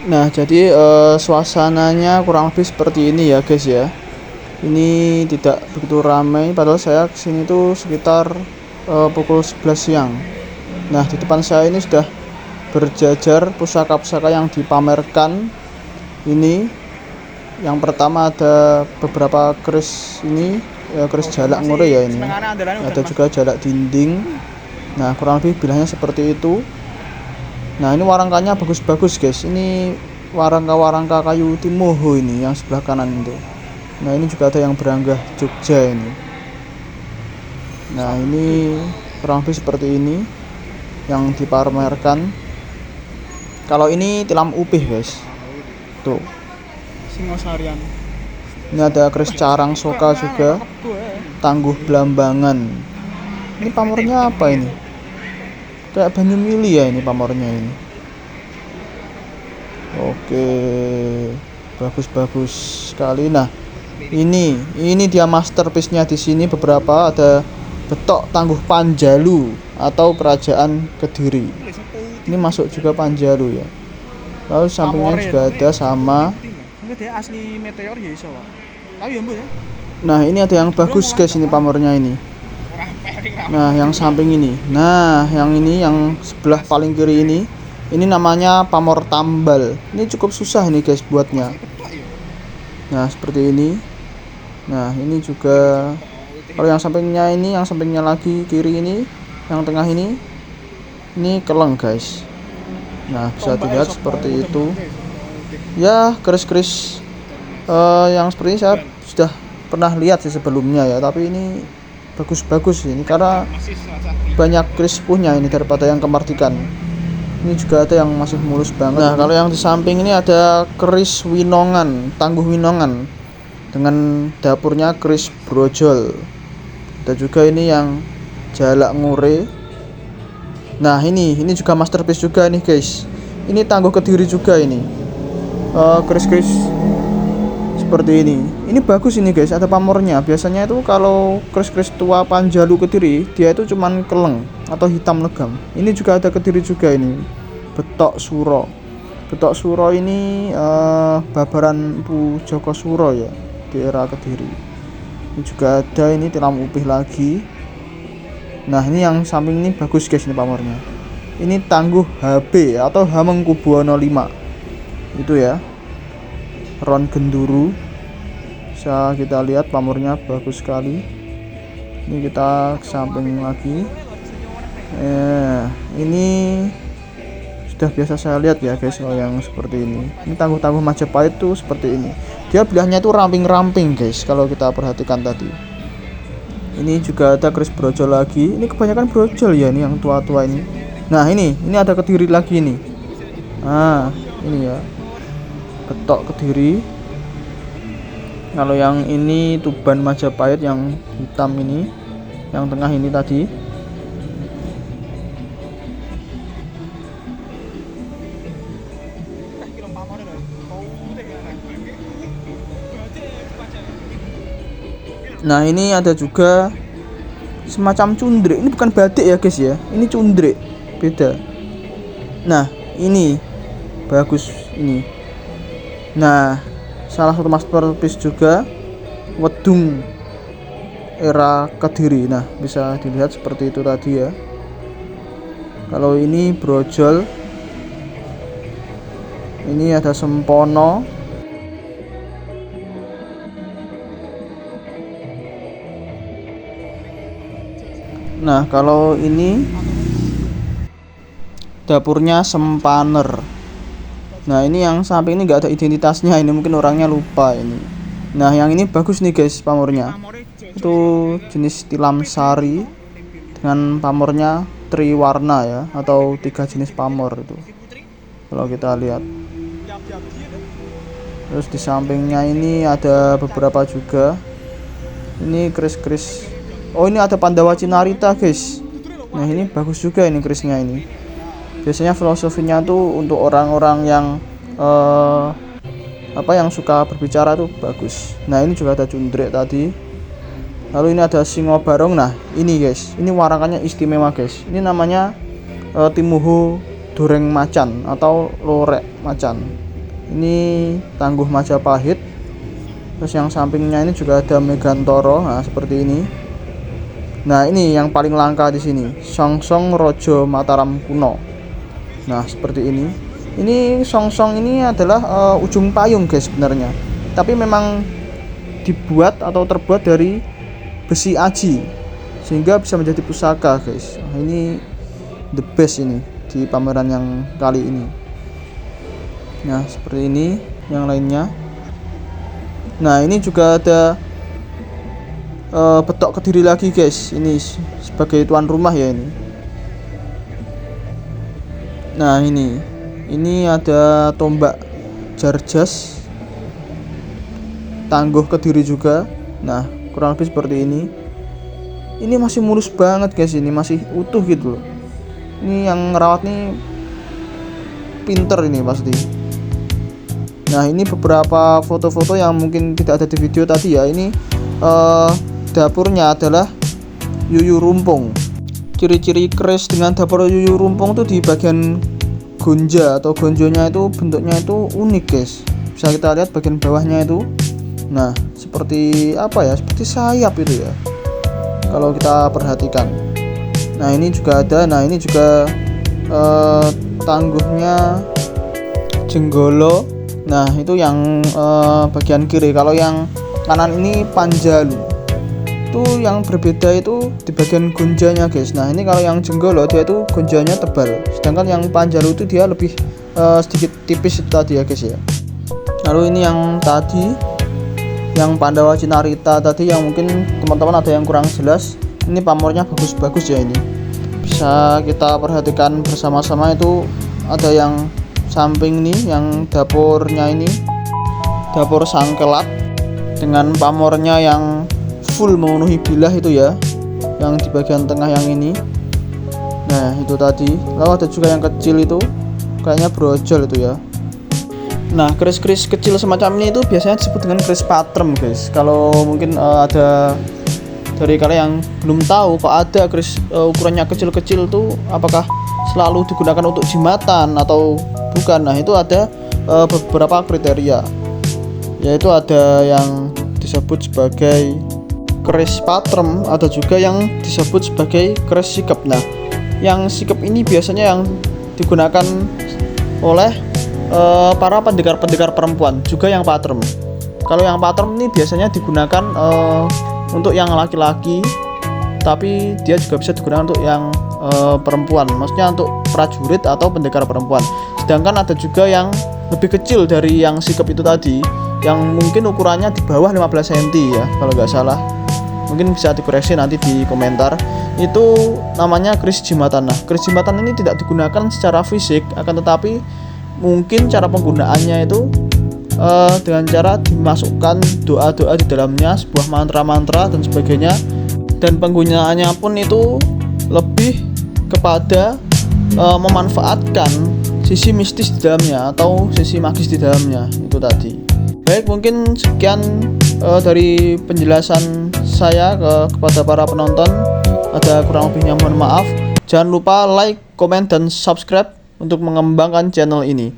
Nah, jadi suasananya kurang lebih seperti ini ya, guys ya. Ini tidak begitu ramai, padahal saya kesini tuh sekitar pukul 11 siang. Nah, di depan saya ini sudah berjajar pusaka-pusaka yang dipamerkan. Ini yang pertama ada beberapa keris ini, keris jalak ngure ya ini. Ada juga jalak dinding. Nah, kurang lebih bilangnya seperti itu. Nah, ini warangkanya bagus-bagus guys. Ini warangka-warangka kayu timoho ini yang sebelah kanan itu. Nah, ini juga ada yang beranggah Jogja ini. Nah, ini kurang lebih seperti ini yang dipamerkan. Kalau ini tilam upih guys. Tuh. Singosarian. Ini ada keris carang soka juga. Tangguh Blambangan. Ini pamornya apa ini? Kayak Banyumili ya ini pamornya ini. Oke, bagus-bagus sekali. Nah, ini dia masterpiece-nya di sini. Beberapa ada betok Tangguh Panjalu atau Kerajaan Kediri. Ini masuk juga Panjalu ya. Lalu sampingnya juga ada sama. Asli meteor ya iso. Tahu ya, Mbak ya? Nah, ini ada yang bagus guys ini pamornya ini. Nah, yang samping ini. Nah, yang ini yang sebelah paling kiri ini namanya pamor tambal. Ini cukup susah ini guys buatnya. Nah, seperti ini. Nah, ini juga kalau yang sampingnya ini, yang sampingnya lagi kiri ini, yang tengah ini keleng guys. Nah, bisa dilihat seperti itu. Ya, keris-keris yang seperti ini saya sudah pernah lihat sih sebelumnya ya, tapi ini bagus-bagus ini karena banyak keris punya ini daripada yang kemartikan. Ini juga ada yang masih mulus banget. Nah, kalau yang di samping ini ada keris Winongan, Tangguh Winongan dengan dapurnya keris brojol. Ada juga ini yang jalak ngure. Nah, ini juga masterpiece juga nih guys. Ini Tangguh Kediri juga ini. Keris-keris seperti ini. Ini bagus ini guys, ada pamornya. Biasanya itu kalau keris-keris tua Panjalu Kediri, dia itu cuman keleng atau hitam legam. Ini juga ada Kediri juga ini. Betok Suro. Betok Suro ini babaran Empu Joko Suro ya di era Kediri. Ini juga ada ini tilam upih lagi. Nah, ini yang samping ini bagus guys ini pamornya. Ini Tangguh HB atau Hamengkubuwono 5. Itu ya. Ron Genduru. Bisa kita lihat pamornya bagus sekali. Ini kita ke samping lagi. Ini sudah biasa saya lihat ya guys kalau yang seperti ini. Ini Tangguh-tangguh Majapahit tuh seperti ini. Dia bilahnya itu ramping-ramping guys kalau kita perhatikan tadi. Ini juga ada keris brojol lagi. Ini kebanyakan brojol ya ini yang tua-tua ini. Nah, ini ada Kediri lagi nih. Nah, ini ya. Betok Kediri. Kalau yang ini Tuban Majapahit yang hitam ini, yang tengah ini tadi. Nah, ini ada juga semacam cundrik. Ini bukan batik ya guys ya. Ini cundrik, beda. Nah, ini bagus ini. Nah, salah satu masterpiece juga Wedung era Kediri. Nah, bisa dilihat seperti itu tadi ya. Kalau ini brojol. Ini ada sempono. Nah, kalau ini dapurnya Sempaner. Nah, ini yang samping ini nggak ada identitasnya, ini mungkin orangnya lupa ini. Nah, yang ini bagus nih guys pamornya. Itu jenis tilam sari dengan pamornya triwarna ya, atau 3 jenis pamor itu. Kalau kita lihat. Terus di sampingnya ini ada beberapa juga. Ini keris-keris. Oh, ini ada Pandawa Cinarita guys. Nah, ini bagus juga ini kerisnya ini. Biasanya filosofinya tuh untuk orang-orang yang yang suka berbicara tuh bagus. Nah, ini juga ada cundrik tadi. Lalu ini ada singo barong. Nah, ini guys, ini warangannya istimewa guys. Ini namanya Timuhu Doreng Macan atau Lorek Macan. Ini Tangguh Majapahit. Terus yang sampingnya ini juga ada Megantoro. Nah, seperti ini. Nah, ini yang paling langka di sini, Songsong Rojo Mataram Kuno. Nah, seperti ini. Ini songsong ini adalah ujung payung guys sebenarnya. Tapi memang dibuat atau terbuat dari besi aji sehingga bisa menjadi pusaka guys. Nah, ini the best ini di pameran yang kali ini. Nah, seperti ini yang lainnya. Nah, ini juga ada Betok Kediri lagi guys. Ini sebagai tuan rumah ya ini. Nah, ini ada tombak Jarjas Tangguh Kediri juga. Nah, kurang lebih seperti ini. Ini masih mulus banget guys, ini masih utuh gitu loh. Ini yang ngerawat nih pinter ini pasti. Nah, ini beberapa foto-foto yang mungkin tidak ada di video tadi ya. Ini dapurnya adalah Yuyu Rumpung. Ciri-ciri keris dengan dapur Yuyu Rumpung tuh di bagian gonja atau gonjonya itu bentuknya itu unik guys. Bisa kita lihat bagian bawahnya itu. Nah, seperti apa ya? Seperti sayap itu ya. Kalau kita perhatikan. Nah, ini juga ada. Nah, ini juga tangguhnya Jenggolo. Nah, itu yang bagian kiri. Kalau yang kanan ini Panjalu. Itu yang berbeda itu di bagian gonjanya guys. Nah, ini kalau yang Jenggolo dia itu gonjanya tebal. Sedangkan yang Panjalu itu dia lebih sedikit tipis itu tadi ya guys ya. Lalu ini yang tadi, yang Pandawa Cinarita tadi yang mungkin teman-teman ada yang kurang jelas. Ini pamornya bagus-bagus ya ini. Bisa kita perhatikan bersama-sama itu ada yang samping nih, yang dapurnya ini dapur Sangkelat dengan pamornya yang full memenuhi bilah itu ya, yang di bagian tengah yang ini. Nah, itu tadi. Lalu ada juga yang kecil itu kayaknya brojol itu ya. Nah, keris-keris kecil semacam ini itu biasanya disebut dengan keris patrem guys. Kalau mungkin ada dari kalian yang belum tahu kok ada keris ukurannya kecil-kecil tuh apakah selalu digunakan untuk jimatan atau bukan. Nah, itu ada beberapa kriteria, yaitu ada yang disebut sebagai keris patrem, ada juga yang disebut sebagai keris sikep. Nah, yang sikep ini biasanya yang digunakan oleh para pendekar-pendekar perempuan, juga yang patrem. Kalau yang patrem ini biasanya digunakan untuk yang laki-laki, tapi dia juga bisa digunakan untuk yang perempuan, maksudnya untuk prajurit atau pendekar perempuan. Sedangkan ada juga yang lebih kecil dari yang sikep itu tadi, yang mungkin ukurannya di bawah 15 cm ya kalau nggak salah. Mungkin bisa dikoreksi nanti di komentar. Itu namanya keris jimatan. Nah, keris jimatan ini tidak digunakan secara fisik, akan tetapi mungkin cara penggunaannya itu dengan cara dimasukkan doa-doa di dalamnya, sebuah mantra-mantra dan sebagainya. Dan penggunaannya pun itu lebih kepada memanfaatkan sisi mistis di dalamnya atau sisi magis di dalamnya itu tadi. Baik, mungkin sekian dari penjelasan saya kepada para penonton. Ada kurang lebihnya mohon maaf. Jangan lupa like, komen, dan subscribe untuk mengembangkan channel ini.